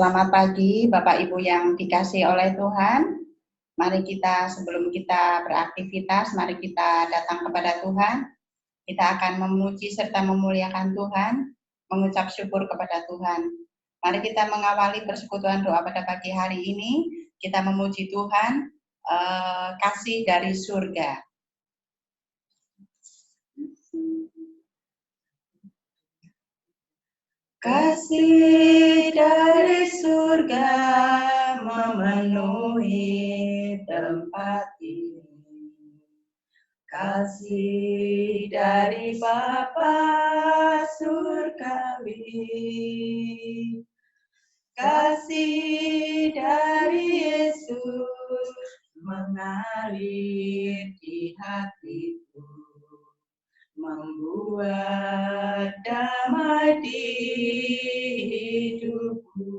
Selamat pagi Bapak Ibu yang dikasihi oleh Tuhan. Mari kita sebelum kita beraktivitas, mari kita datang kepada Tuhan. Kita akan memuji serta memuliakan Tuhan, mengucap syukur kepada Tuhan. Mari kita mengawali persekutuan doa pada pagi hari ini. Kita memuji Tuhan, kasih dari surga. Kasih dari surga memenuhi tempat ini. Kasih dari Bapa surgawi. Kasih dari Yesus mengalir di hatiku, membuat damai di hidupku.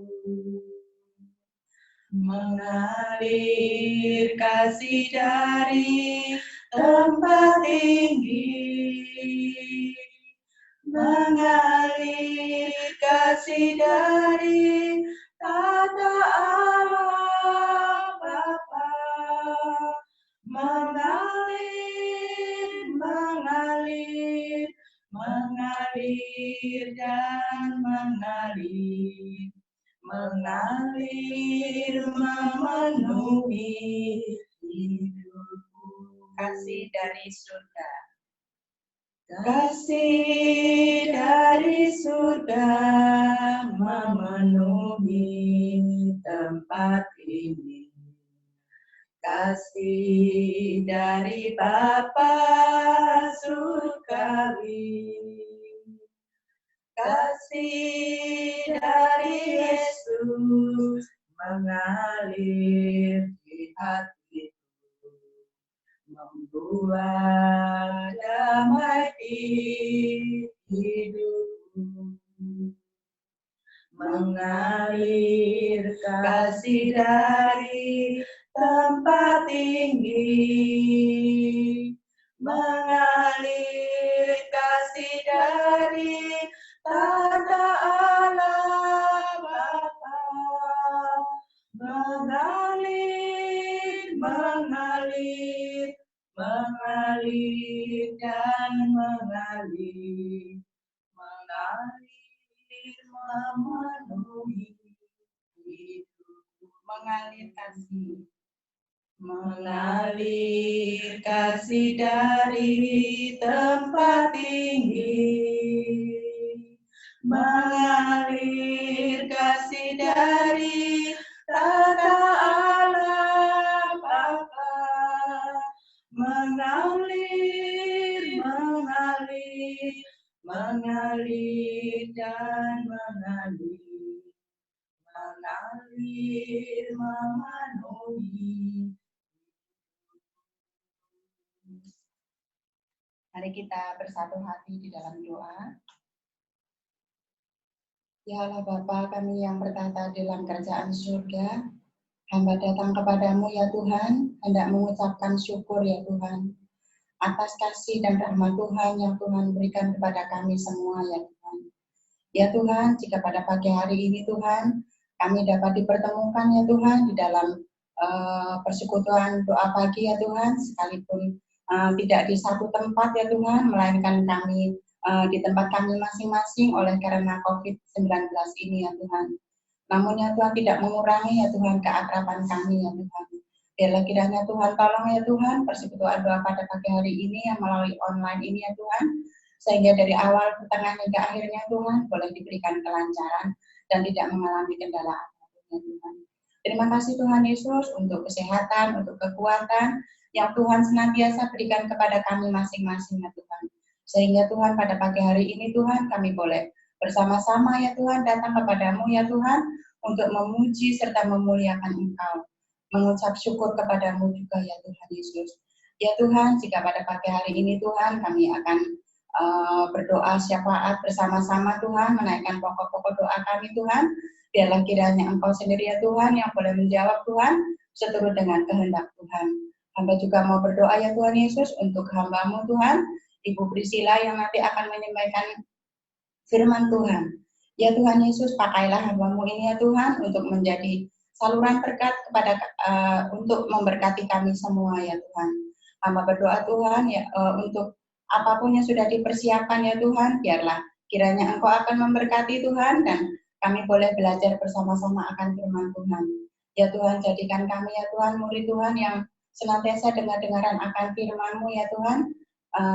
Mengalir kasih dari tempat tinggi, mengalir kasih dari tata Allah Bapa, mengalir dan mengalir, memenuhi hidupku. Kasih dari surga. Kasih dari surga memenuhi tempat ini. Kasih dari Bapa surgawi. Kasih dari Yesus mengalir di hatiku, membuat damai di hidupku. Mengalir kasih dari tempat tinggi, mengalir kasih dari tata Allah Bapa, mengalir dan mengalir, memenuhi hidupku. Mengalir kasih dari tempat tinggi, mengalir kasih dari tata Allah Bapa, mengalir dan mengalir, memenuhi. Mari kita bersatu hati di dalam doa. Ya Allah Bapa kami yang bertata dalam kerajaan surga, hamba datang kepadamu ya Tuhan, hendak mengucapkan syukur ya Tuhan, atas kasih dan rahmat Tuhan yang Tuhan berikan kepada kami semua ya Tuhan. Ya Tuhan, jika pada pagi hari ini Tuhan, kami dapat dipertemukan ya Tuhan di dalam persekutuan doa pagi ya Tuhan, sekalipun tidak di satu tempat ya Tuhan, melainkan kami di tempat kami masing-masing oleh karena COVID-19 ini ya Tuhan. Namun ya Tuhan tidak mengurangi ya Tuhan keakraban kami ya Tuhan. Biarlah kiranya Tuhan tolong ya Tuhan persekutuan doa pada pagi hari ini yang melalui online ini ya Tuhan, sehingga dari awal, pertengahan hingga akhirnya Tuhan boleh diberikan kelancaran dan tidak mengalami kendala apapun ya Tuhan. Terima kasih Tuhan Yesus untuk kesehatan, untuk kekuatan yang Tuhan senantiasa berikan kepada kami masing-masing ya Tuhan. Sehingga Tuhan pada pagi hari ini Tuhan kami boleh bersama-sama ya Tuhan datang kepadamu ya Tuhan untuk memuji serta memuliakan Engkau. Mengucap syukur kepadamu juga ya Tuhan Yesus. Ya Tuhan, jika pada pagi hari ini Tuhan kami akan berdoa syafaat bersama-sama Tuhan, menaikkan pokok-pokok doa kami Tuhan, biarlah kiranya Engkau sendiri ya Tuhan yang boleh menjawab Tuhan, seturut dengan kehendak Tuhan. Hamba juga mau berdoa ya Tuhan Yesus untuk hamba-Mu Tuhan, Ibu Priscilla yang nanti akan menyampaikan firman Tuhan. Ya Tuhan Yesus, pakailah hamba-Mu ini ya Tuhan untuk menjadi saluran berkat kepada untuk memberkati kami semua ya Tuhan. Hamba berdoa Tuhan ya untuk apapun yang sudah dipersiapkan ya Tuhan, biarlah kiranya Engkau akan memberkati Tuhan dan kami boleh belajar bersama-sama akan firman Tuhan. Ya Tuhan, jadikan kami ya Tuhan murid Tuhan yang senantiasa dengar-dengaran akan firman-Mu ya Tuhan.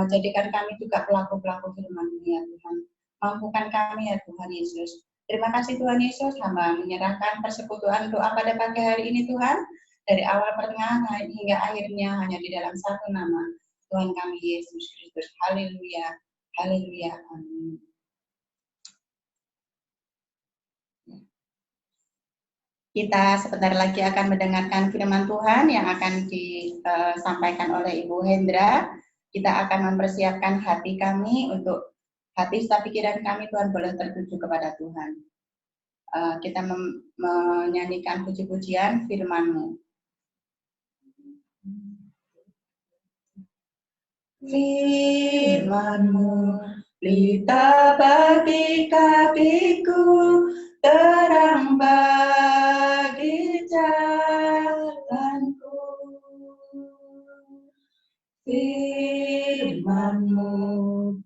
Jadikan kami juga pelaku-pelaku firman-Mu ya Tuhan. Mampukan kami ya Tuhan Yesus. Terima kasih Tuhan Yesus, hamba menyerahkan persekutuan doa pada pagi hari ini Tuhan, dari awal pertengahan hingga akhirnya hanya di dalam satu nama, Tuhan kami Yesus Kristus. Haleluya, haleluya, amin. Kita sebentar lagi akan mendengarkan firman Tuhan yang akan disampaikan oleh Ibu Hendra. Kita akan mempersiapkan hati kami untuk hati serta pikiran kami Tuhan boleh tertuju kepada Tuhan. Kita menyanyikan puji-pujian firman-Mu. Firman-Mu pelita bagi kakiku, terang bagi jalanku. Firman-Mu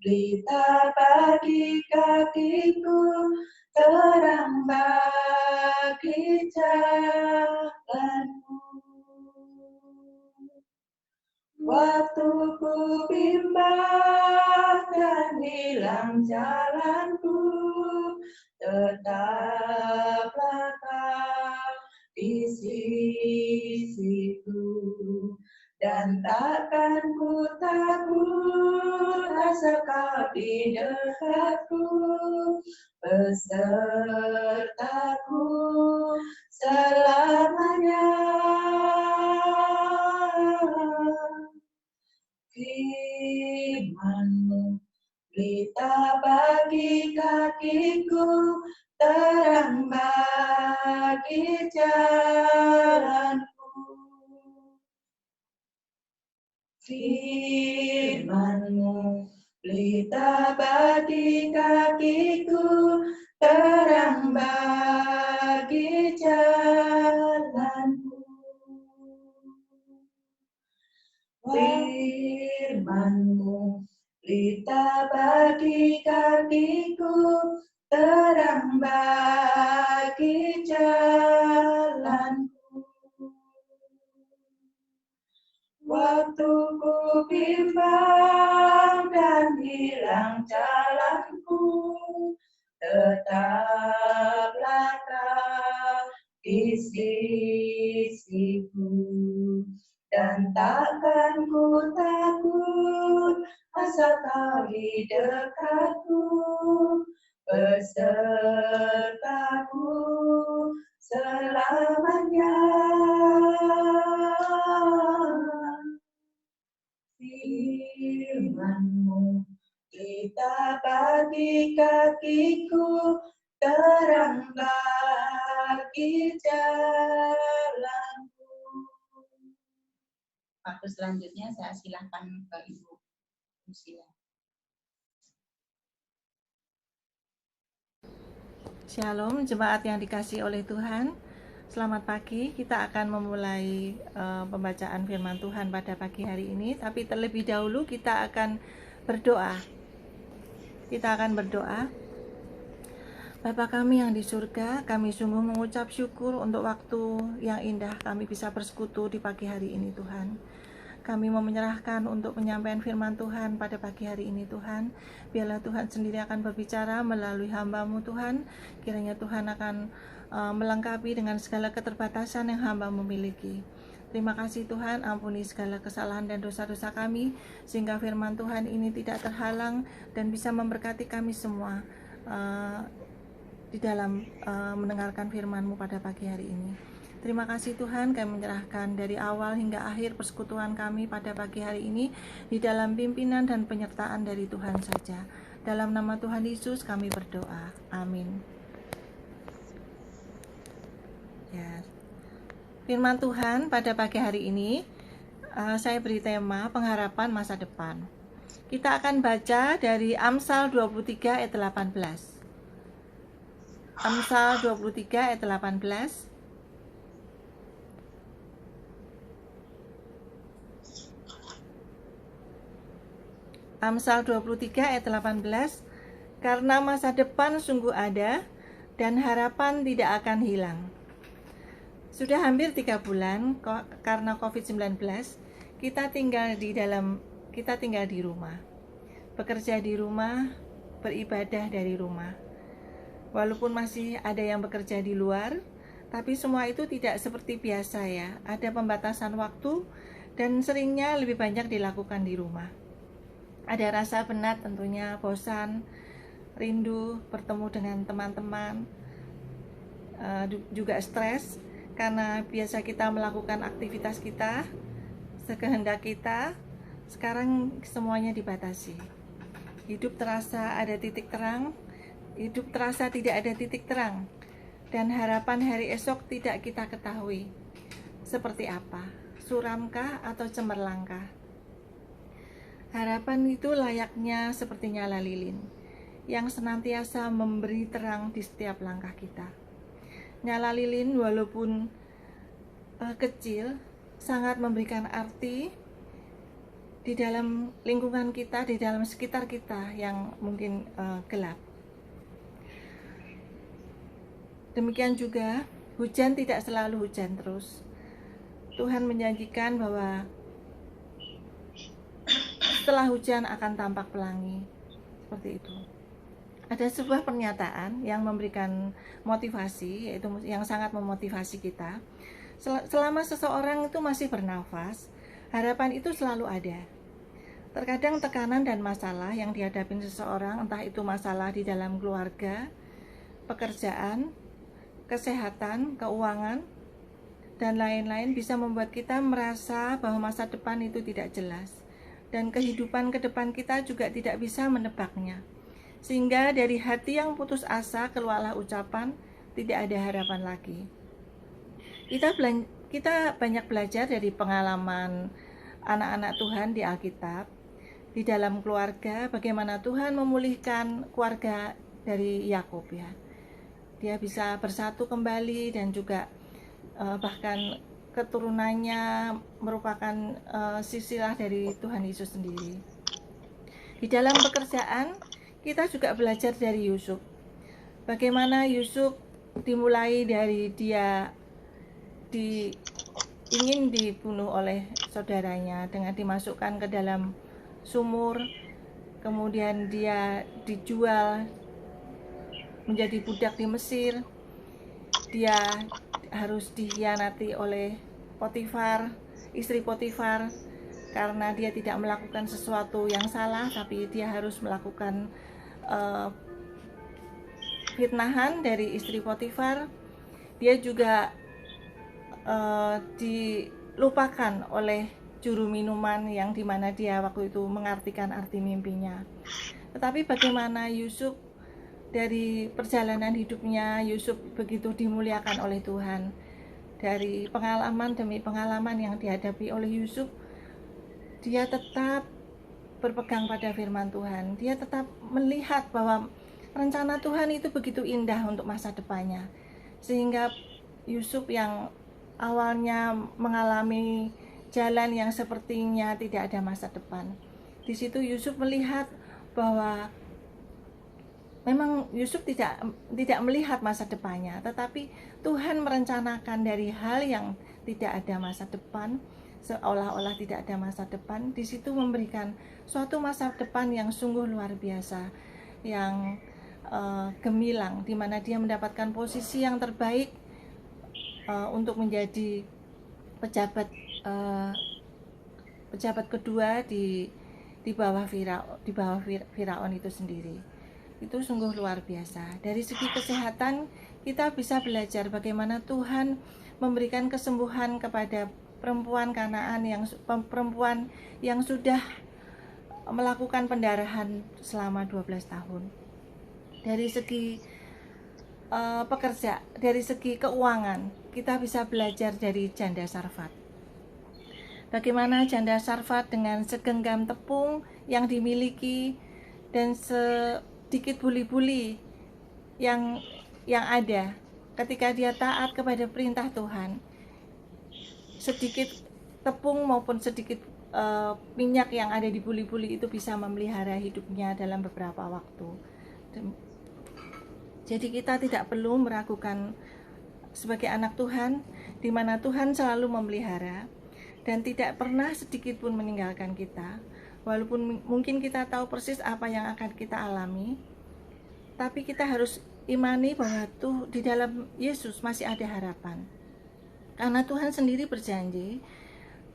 pelita bagi kakiku, terang bagi jalanku. Waktu ku bimbang dan hilang jalanku, tetaplah Kau di sisiku, dan takkan ku takut asal Kau di dekatku, besertaku selamanya. Firman-Mu pelita bagi kakiku, terang bagi jalanku. Firman-Mu pelita bagi kakiku, terang bagi jalanku. Firman-Mu pelita bagi kakiku, terang bagi jalanku. Waktu ku bimbang dan hilang jalanku, tetaplah Kau di sisiku, dan takkan ku takut asal Kau di dekatku, besertaku selamanya. Firman-Mu pelita bagi kakiku, terang bagi jalanku. Waktu selanjutnya saya silakan ke Ibu Musila. Shalom, jemaat yang dikasihi oleh Tuhan. Selamat pagi, kita akan memulai pembacaan firman Tuhan pada pagi hari ini. Tapi terlebih dahulu kita akan berdoa. Bapa kami yang di surga, kami sungguh mengucap syukur untuk waktu yang indah kami bisa bersekutu di pagi hari ini Tuhan. Kami mau menyerahkan untuk penyampaian firman Tuhan pada pagi hari ini Tuhan. Biarlah Tuhan sendiri akan berbicara melalui hamba-Mu Tuhan. Kiranya Tuhan akan melengkapi dengan segala keterbatasan yang hamba-Mu miliki. Terima kasih Tuhan, ampuni segala kesalahan dan dosa-dosa kami, sehingga firman Tuhan ini tidak terhalang dan bisa memberkati kami semua di dalam mendengarkan firman-Mu pada pagi hari ini. Terima kasih Tuhan, kami menyerahkan dari awal hingga akhir persekutuan kami pada pagi hari ini di dalam pimpinan dan penyertaan dari Tuhan saja. Dalam nama Tuhan Yesus kami berdoa. Amin. Ya. Firman Tuhan pada pagi hari ini saya beri tema pengharapan masa depan. Kita akan baca dari Amsal 23 ayat 18. Amsal 23 ayat 18. Amsal 23 ayat 18. Karena masa depan sungguh ada dan harapan tidak akan hilang. Sudah hampir 3 bulan karena COVID-19, kita tinggal di rumah. Bekerja di rumah, beribadah dari rumah. Walaupun masih ada yang bekerja di luar, tapi semua itu tidak seperti biasa ya. Ada pembatasan waktu dan seringnya lebih banyak dilakukan di rumah. Ada rasa penat tentunya, bosan, rindu bertemu dengan teman-teman, juga stres karena biasa kita melakukan aktivitas kita sekehendak kita. Sekarang semuanya dibatasi. Hidup terasa ada titik terang, hidup terasa tidak ada titik terang, dan harapan hari esok tidak kita ketahui. Seperti apa? Suramkah atau cemerlangkah? Harapan itu layaknya seperti nyala lilin yang senantiasa memberi terang di setiap langkah kita. Nyala lilin walaupun kecil sangat memberikan arti di dalam lingkungan kita, di dalam sekitar kita yang mungkin gelap. Demikian juga hujan tidak selalu hujan terus. Tuhan menjanjikan bahwa setelah hujan akan tampak pelangi. Seperti itu. Ada sebuah pernyataan yang memberikan motivasi, yaitu yang sangat memotivasi kita. Selama seseorang itu masih bernafas, harapan itu selalu ada. Terkadang tekanan dan masalah yang dihadapi seseorang, entah itu masalah di dalam keluarga, pekerjaan, kesehatan, keuangan, dan lain-lain bisa membuat kita merasa bahwa masa depan itu tidak jelas. Dan kehidupan ke depan kita juga tidak bisa menebaknya. Sehingga dari hati yang putus asa keluarlah ucapan, tidak ada harapan lagi. Kita banyak belajar dari pengalaman anak-anak Tuhan di Alkitab, di dalam keluarga, bagaimana Tuhan memulihkan keluarga dari Yakub ya. Dia bisa bersatu kembali dan juga bahkan keturunannya merupakan silsilah dari Tuhan Yesus sendiri. Di dalam pekerjaan, kita juga belajar dari Yusuf. Bagaimana Yusuf dimulai dari dia ingin dibunuh oleh saudaranya dengan dimasukkan ke dalam sumur, kemudian dia dijual menjadi budak di Mesir. Dia harus dikhianati oleh Potifar, istri Potifar, karena dia tidak melakukan sesuatu yang salah, tapi dia harus melakukan fitnahan dari istri Potifar. Dia juga dilupakan oleh juru minuman yang dimana dia waktu itu mengartikan arti mimpinya. Tetapi bagaimana Yusuf dari perjalanan hidupnya, Yusuf begitu dimuliakan oleh Tuhan. Dari pengalaman demi pengalaman yang dihadapi oleh Yusuf, dia tetap berpegang pada firman Tuhan. Dia tetap melihat bahwa rencana Tuhan itu begitu indah untuk masa depannya. Sehingga Yusuf yang awalnya mengalami jalan yang sepertinya tidak ada masa depan, di situ Yusuf melihat bahwa memang Yusuf tidak melihat masa depannya, tetapi Tuhan merencanakan dari hal yang tidak ada masa depan, seolah-olah tidak ada masa depan. Di situ memberikan suatu masa depan yang sungguh luar biasa, yang gemilang, di mana dia mendapatkan posisi yang terbaik untuk menjadi pejabat kedua di bawah Firaun itu sendiri. Itu sungguh luar biasa. Dari segi kesehatan, kita bisa belajar bagaimana Tuhan memberikan kesembuhan kepada perempuan Kanaan yang sudah melakukan pendarahan selama 12 tahun. Dari segi dari segi keuangan, kita bisa belajar dari janda Sarfat. Bagaimana janda Sarfat dengan segenggam tepung yang dimiliki dan sedikit buli-buli yang yang ada ketika dia taat kepada perintah Tuhan, sedikit tepung maupun sedikit minyak yang ada di buli-buli itu bisa memelihara hidupnya dalam beberapa waktu. Jadi kita tidak perlu meragukan sebagai anak Tuhan, di mana Tuhan selalu memelihara dan tidak pernah sedikit pun meninggalkan kita. Walaupun mungkin kita tahu persis apa yang akan kita alami, tapi kita harus imani bahwa tuh di dalam Yesus masih ada harapan. Karena Tuhan sendiri berjanji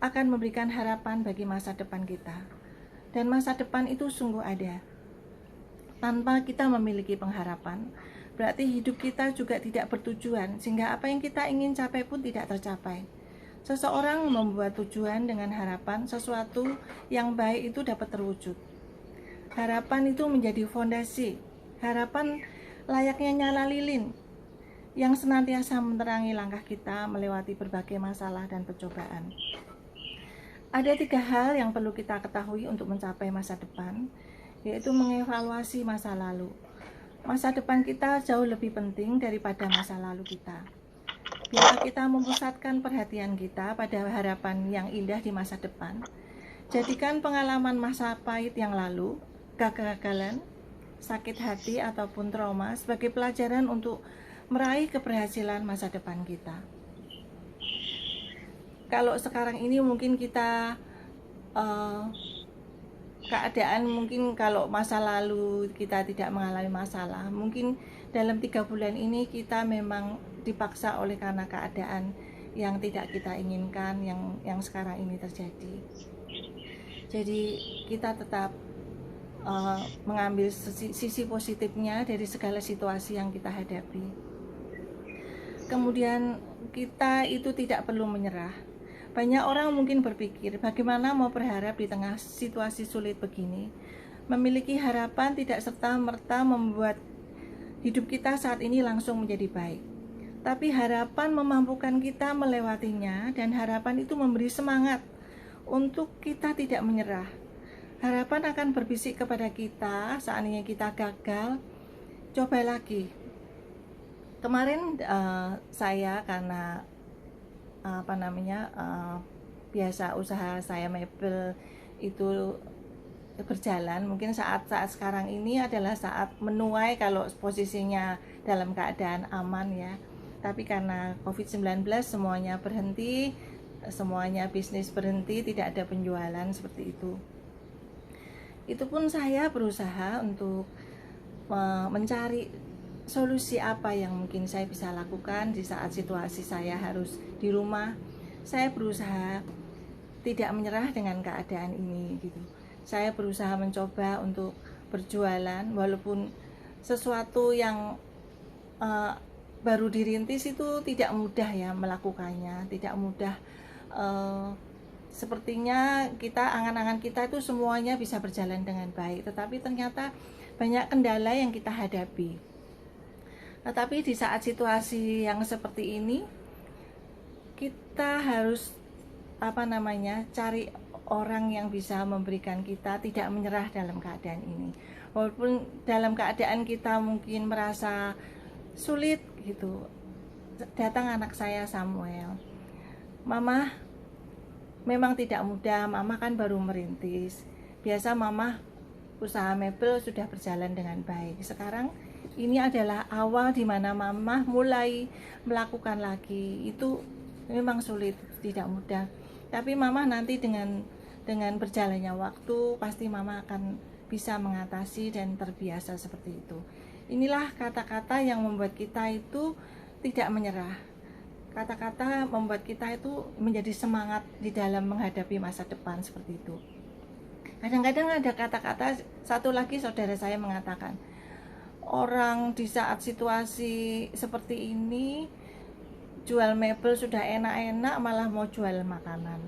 akan memberikan harapan bagi masa depan kita. Dan masa depan itu sungguh ada. Tanpa kita memiliki pengharapan, berarti hidup kita juga tidak bertujuan, sehingga apa yang kita ingin capai pun tidak tercapai. Seseorang membuat tujuan dengan harapan sesuatu yang baik itu dapat terwujud. Harapan itu menjadi fondasi. Harapan layaknya nyala lilin yang senantiasa menerangi langkah kita melewati berbagai masalah dan pencobaan. Ada 3 hal yang perlu kita ketahui untuk mencapai masa depan, yaitu mengevaluasi masa lalu. Masa depan kita jauh lebih penting daripada masa lalu kita. Biarlah kita memusatkan perhatian kita pada harapan yang indah di masa depan. Jadikan pengalaman masa pahit yang lalu, kegagalan, sakit hati ataupun trauma sebagai pelajaran untuk meraih keberhasilan masa depan kita. Kalau sekarang ini mungkin kita keadaan mungkin kalau masa lalu kita tidak mengalami masalah, mungkin dalam 3 bulan ini kita memang dipaksa oleh karena keadaan yang tidak kita inginkan yang sekarang ini terjadi. Jadi kita tetap mengambil sisi positifnya dari segala situasi yang kita hadapi. Kemudian kita itu tidak perlu menyerah. Banyak orang mungkin berpikir, bagaimana mau berharap di tengah situasi sulit begini? Memiliki harapan tidak serta-merta membuat hidup kita saat ini langsung menjadi baik. Tapi harapan memampukan kita melewatinya, dan harapan itu memberi semangat untuk kita tidak menyerah. Harapan akan berbisik kepada kita, seandainya kita gagal, coba lagi. Kemarin saya karena biasa usaha saya mebel itu berjalan, mungkin saat sekarang ini adalah saat menuai kalau posisinya dalam keadaan aman ya, tapi karena COVID-19 semuanya berhenti, semuanya bisnis berhenti, tidak ada penjualan seperti itu. Itu pun saya berusaha untuk mencari solusi apa yang mungkin saya bisa lakukan di saat situasi saya harus di rumah. Saya berusaha tidak menyerah dengan keadaan ini gitu. Saya berusaha mencoba untuk berjualan walaupun sesuatu yang baru dirintis itu tidak mudah ya melakukannya, tidak mudah. Sepertinya angan-angan kita itu semuanya bisa berjalan dengan baik, tetapi ternyata banyak kendala yang kita hadapi. Tetapi di saat situasi yang seperti ini, kita harus cari orang yang bisa memberikan kita tidak menyerah dalam keadaan ini. Walaupun dalam keadaan kita mungkin merasa sulit gitu, datang anak saya Samuel. Mama, memang tidak mudah, Mama kan baru merintis. Biasa Mama usaha mebel sudah berjalan dengan baik. Sekarang ini adalah awal di mana Mama mulai melakukan lagi. Itu memang sulit, tidak mudah. Tapi Mama nanti dengan berjalannya waktu pasti Mama akan bisa mengatasi dan terbiasa seperti itu. Inilah kata-kata yang membuat kita itu tidak menyerah. Kata-kata membuat kita itu menjadi semangat di dalam menghadapi masa depan seperti itu. Kadang-kadang ada kata-kata, satu lagi saudara saya mengatakan, orang di saat situasi seperti ini jual mebel sudah enak-enak malah mau jual makanan.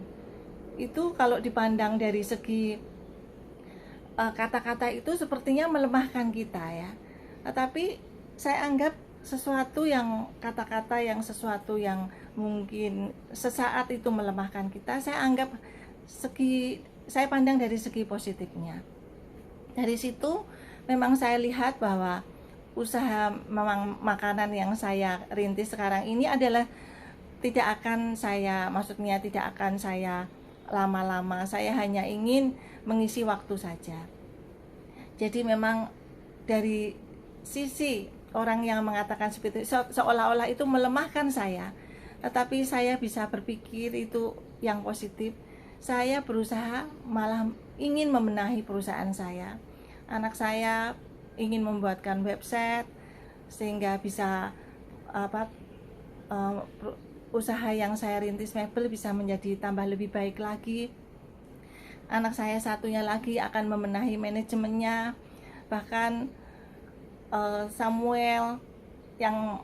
Itu kalau dipandang dari segi kata-kata itu sepertinya melemahkan kita ya. Tetapi saya anggap sesuatu yang sesuatu yang mungkin sesaat itu melemahkan kita, saya anggap saya pandang dari segi positifnya. Dari situ memang saya lihat bahwa usaha memang makanan yang saya rintis sekarang ini adalah maksudnya tidak akan saya lama-lama, saya hanya ingin mengisi waktu saja. Jadi memang dari sisi orang yang mengatakan seperti itu, seolah-olah itu melemahkan saya, tetapi saya bisa berpikir itu yang positif. Saya berusaha malah ingin membenahi perusahaan saya. Anak saya ingin membuatkan website sehingga bisa uh, usaha yang saya rintis mebel bisa menjadi tambah lebih baik lagi. Anak saya satunya lagi akan membenahi manajemennya. Bahkan Samuel yang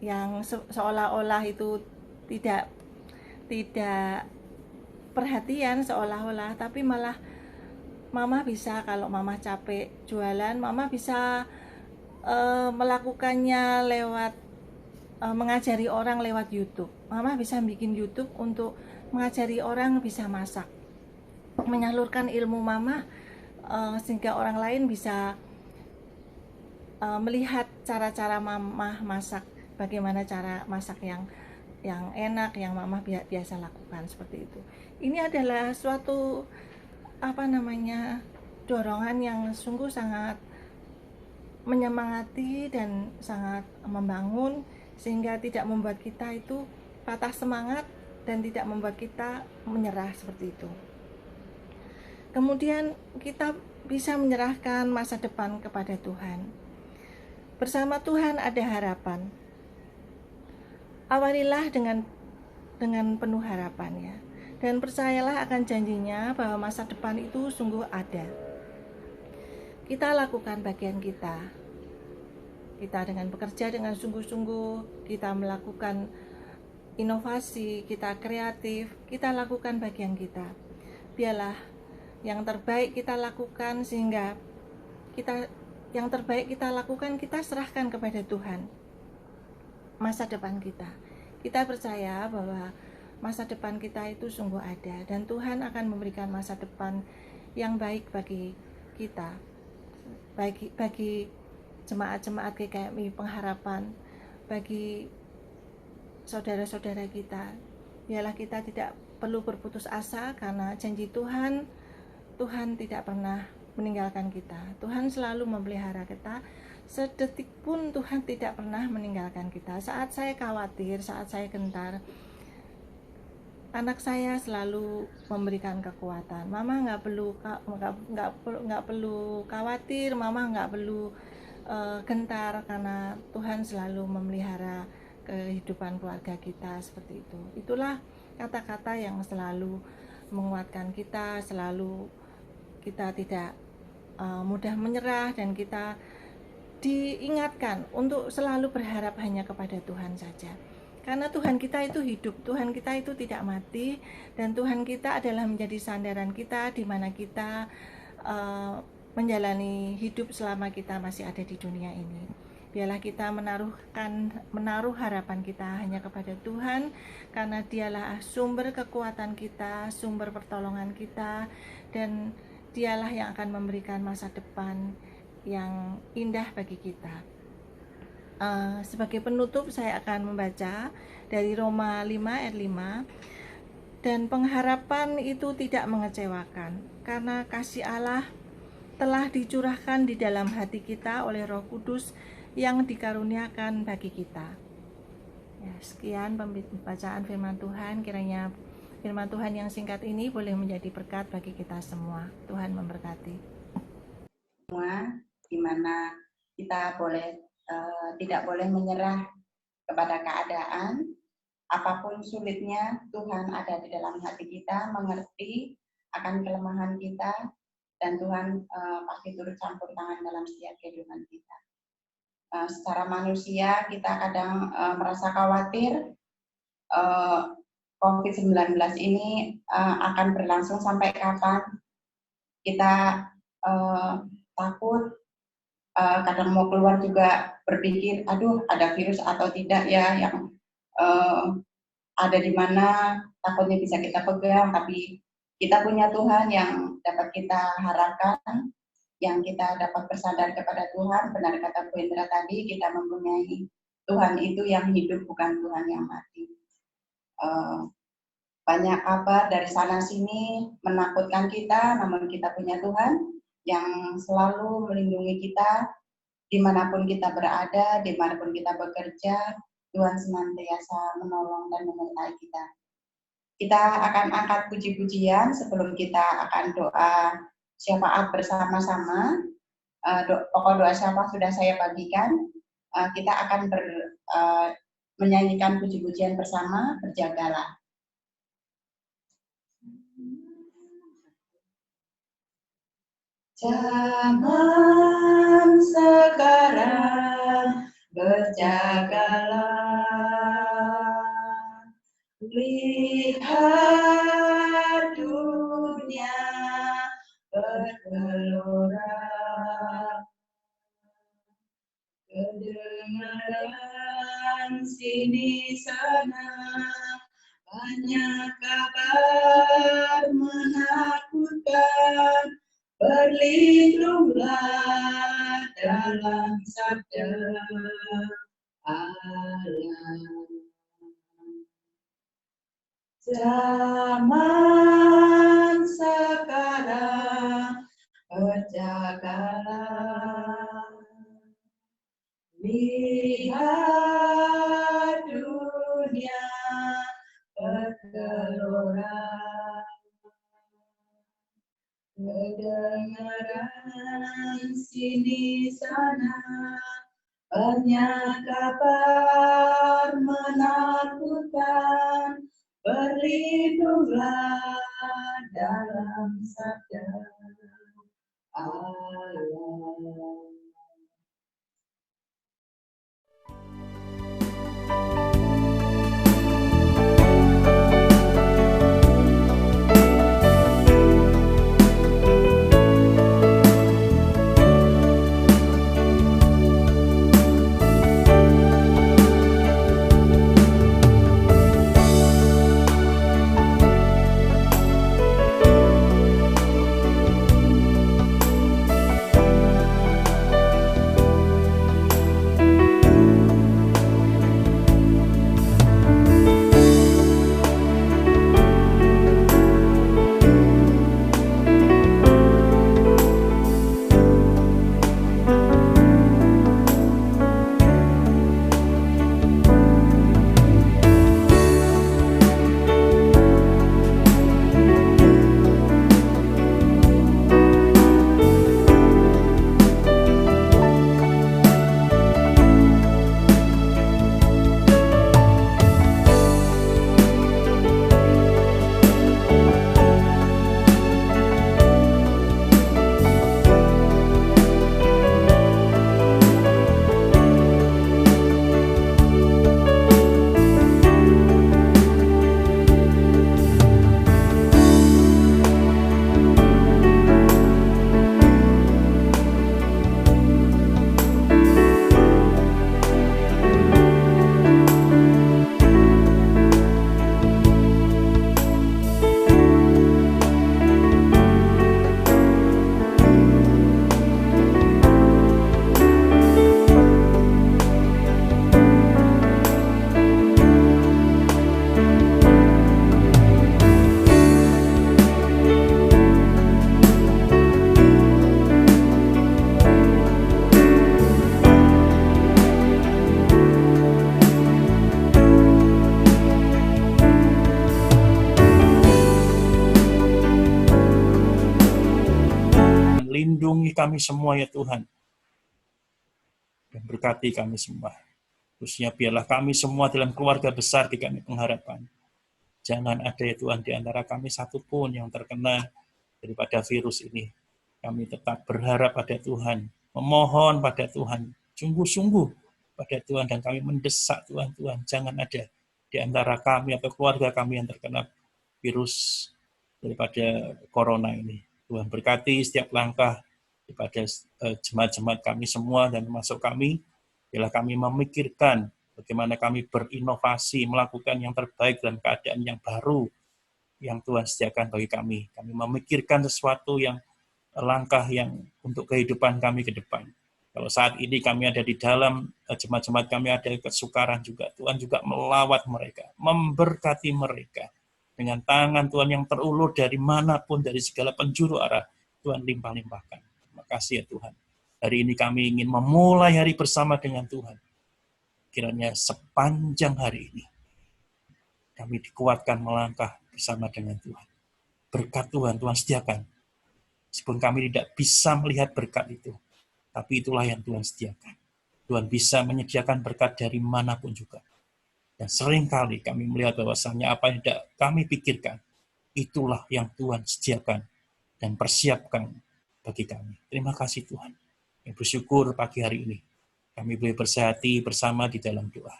yang seolah-olah itu tidak tidak perhatian seolah-olah, tapi malah mama bisa, kalau mama capek jualan, mama bisa melakukannya lewat mengajari orang lewat YouTube. Mama bisa bikin YouTube untuk mengajari orang bisa masak, menyalurkan ilmu mama sehingga orang lain bisa melihat cara-cara mama masak, bagaimana cara masak yang enak yang mama biasa lakukan seperti itu. Ini adalah suatu dorongan yang sungguh sangat menyemangati dan sangat membangun, sehingga tidak membuat kita itu patah semangat dan tidak membuat kita menyerah seperti itu. Kemudian kita bisa menyerahkan masa depan kepada Tuhan. Bersama Tuhan ada harapan. Awalilah dengan penuh harapan ya. Dan percayalah akan janjinya bahwa masa depan itu sungguh ada. Kita lakukan bagian kita. Kita dengan bekerja dengan sungguh-sungguh, kita melakukan inovasi, kita kreatif, kita lakukan bagian kita. Biarlah yang terbaik kita lakukan, sehingga yang terbaik kita lakukan, kita serahkan kepada Tuhan masa depan kita. Kita percaya bahwa masa depan kita itu sungguh ada, dan Tuhan akan memberikan masa depan yang baik bagi kita, bagi jemaat-jemaat GKMI Pengharapan, bagi saudara-saudara kita. Biarlah kita tidak perlu berputus asa, karena janji Tuhan tidak pernah meninggalkan kita. Tuhan selalu memelihara kita. Sedetik pun Tuhan tidak pernah meninggalkan kita. Saat saya khawatir, saat saya gentar, anak saya selalu memberikan kekuatan. Mama nggak perlu khawatir, mama nggak perlu gentar, karena Tuhan selalu memelihara kehidupan keluarga kita seperti itu. Itulah kata-kata yang selalu menguatkan kita, selalu kita tidak mudah menyerah, dan kita diingatkan untuk selalu berharap hanya kepada Tuhan saja. Karena Tuhan kita itu hidup, Tuhan kita itu tidak mati, dan Tuhan kita adalah menjadi sandaran kita di mana kita menjalani hidup selama kita masih ada di dunia ini. Biarlah kita menaruh harapan kita hanya kepada Tuhan, karena Dialah sumber kekuatan kita, sumber pertolongan kita, dan Dialah yang akan memberikan masa depan yang indah bagi kita. Sebagai penutup saya akan membaca dari Roma 5 ayat 5. Dan pengharapan itu tidak mengecewakan, karena kasih Allah telah dicurahkan di dalam hati kita oleh Roh Kudus yang dikaruniakan bagi kita. Ya, sekian pembacaan firman Tuhan. Kiranya firman Tuhan yang singkat ini boleh menjadi berkat bagi kita semua. Tuhan memberkati. Semua, di mana kita tidak boleh menyerah kepada keadaan. Apapun sulitnya, Tuhan ada di dalam hati kita, mengerti akan kelemahan kita, dan Tuhan pasti turut campur tangan dalam setiap kehidupan kita. Secara manusia kita kadang merasa khawatir COVID-19 ini akan berlangsung sampai kapan. Kita takut, kadang mau keluar juga berpikir, aduh ada virus atau tidak ya yang ada di mana, takutnya bisa kita pegang, tapi kita punya Tuhan yang dapat kita harapkan. yang kita dapat bersandar kepada Tuhan. Benar kata Bu Indra tadi, kita mempunyai Tuhan itu yang hidup, bukan Tuhan yang mati. Banyak kabar dari sana sini menakutkan kita, namun kita punya Tuhan yang selalu melindungi kita dimanapun kita berada, dimanapun kita bekerja. Tuhan senantiasa menolong dan menyertai kita. Kita akan angkat puji-pujian sebelum kita akan doa syafaat bersama-sama. Pokok doa syafaat sudah saya bagikan. Kita akan menyanyikan puji-pujian bersama, berjagalah. Zaman sekarang berjagalah, lihat dunia bergelora, kedengaran sini sana banyak kabar menakutkan. Berlindunglah dalam sabda Allah. Zaman sekarang berjagalah, lihat dunia bergelora, kedengaran sini sana banyak kabar menakutkan. Berlindunglah dalam sabda Allah. Lindungi kami semua ya Tuhan, dan berkati kami semua. Khususnya biarlah kami semua dalam keluarga besar di kami pengharapan. Jangan ada ya Tuhan di antara kami satupun yang terkena daripada virus ini. Kami tetap berharap pada Tuhan, memohon pada Tuhan, sungguh-sungguh pada Tuhan, dan kami mendesak Tuhan, jangan ada di antara kami atau keluarga kami yang terkena virus daripada corona ini. Tuhan berkati setiap langkah daripada jemaat-jemaat kami semua dan termasuk kami, bila kami memikirkan bagaimana kami berinovasi, melakukan yang terbaik dalam keadaan yang baru yang Tuhan sediakan bagi kami. Kami memikirkan sesuatu yang langkah yang untuk kehidupan kami ke depan. Kalau saat ini kami ada di dalam jemaat-jemaat kami ada kesukaran juga, Tuhan juga melawat mereka, memberkati mereka dengan tangan Tuhan yang terulur dari manapun, dari segala penjuru arah, Tuhan limpah-limpahkan. Terima kasih ya Tuhan. Hari ini kami ingin memulai hari bersama dengan Tuhan. Kiranya sepanjang hari ini kami dikuatkan melangkah bersama dengan Tuhan. Berkat Tuhan, Tuhan sediakan. Meskipun kami tidak bisa melihat berkat itu, tapi itulah yang Tuhan sediakan. Tuhan bisa menyediakan berkat dari manapun juga. Dan seringkali kami melihat bahwasannya apa yang tidak kami pikirkan, itulah yang Tuhan sediakan dan persiapkan bagi kami. Terima kasih Tuhan. Yang bersyukur pagi hari ini, kami boleh bersehati bersama di dalam doa.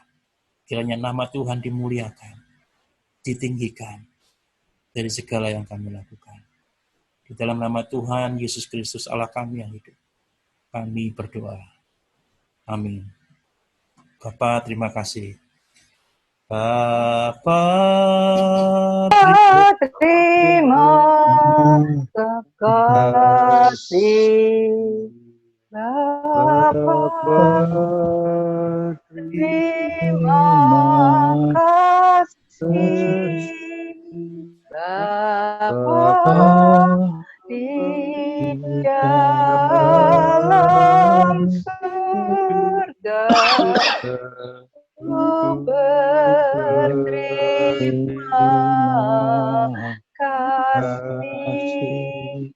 Kiranya nama Tuhan dimuliakan, ditinggikan dari segala yang kami lakukan. Di dalam nama Tuhan Yesus Kristus Allah kami yang hidup, kami berdoa. Amin. Bapa, terima kasih. Bapa, terima kasih. Bapa, terima kasih. Bapa di dalam surga, ku berterima kasih.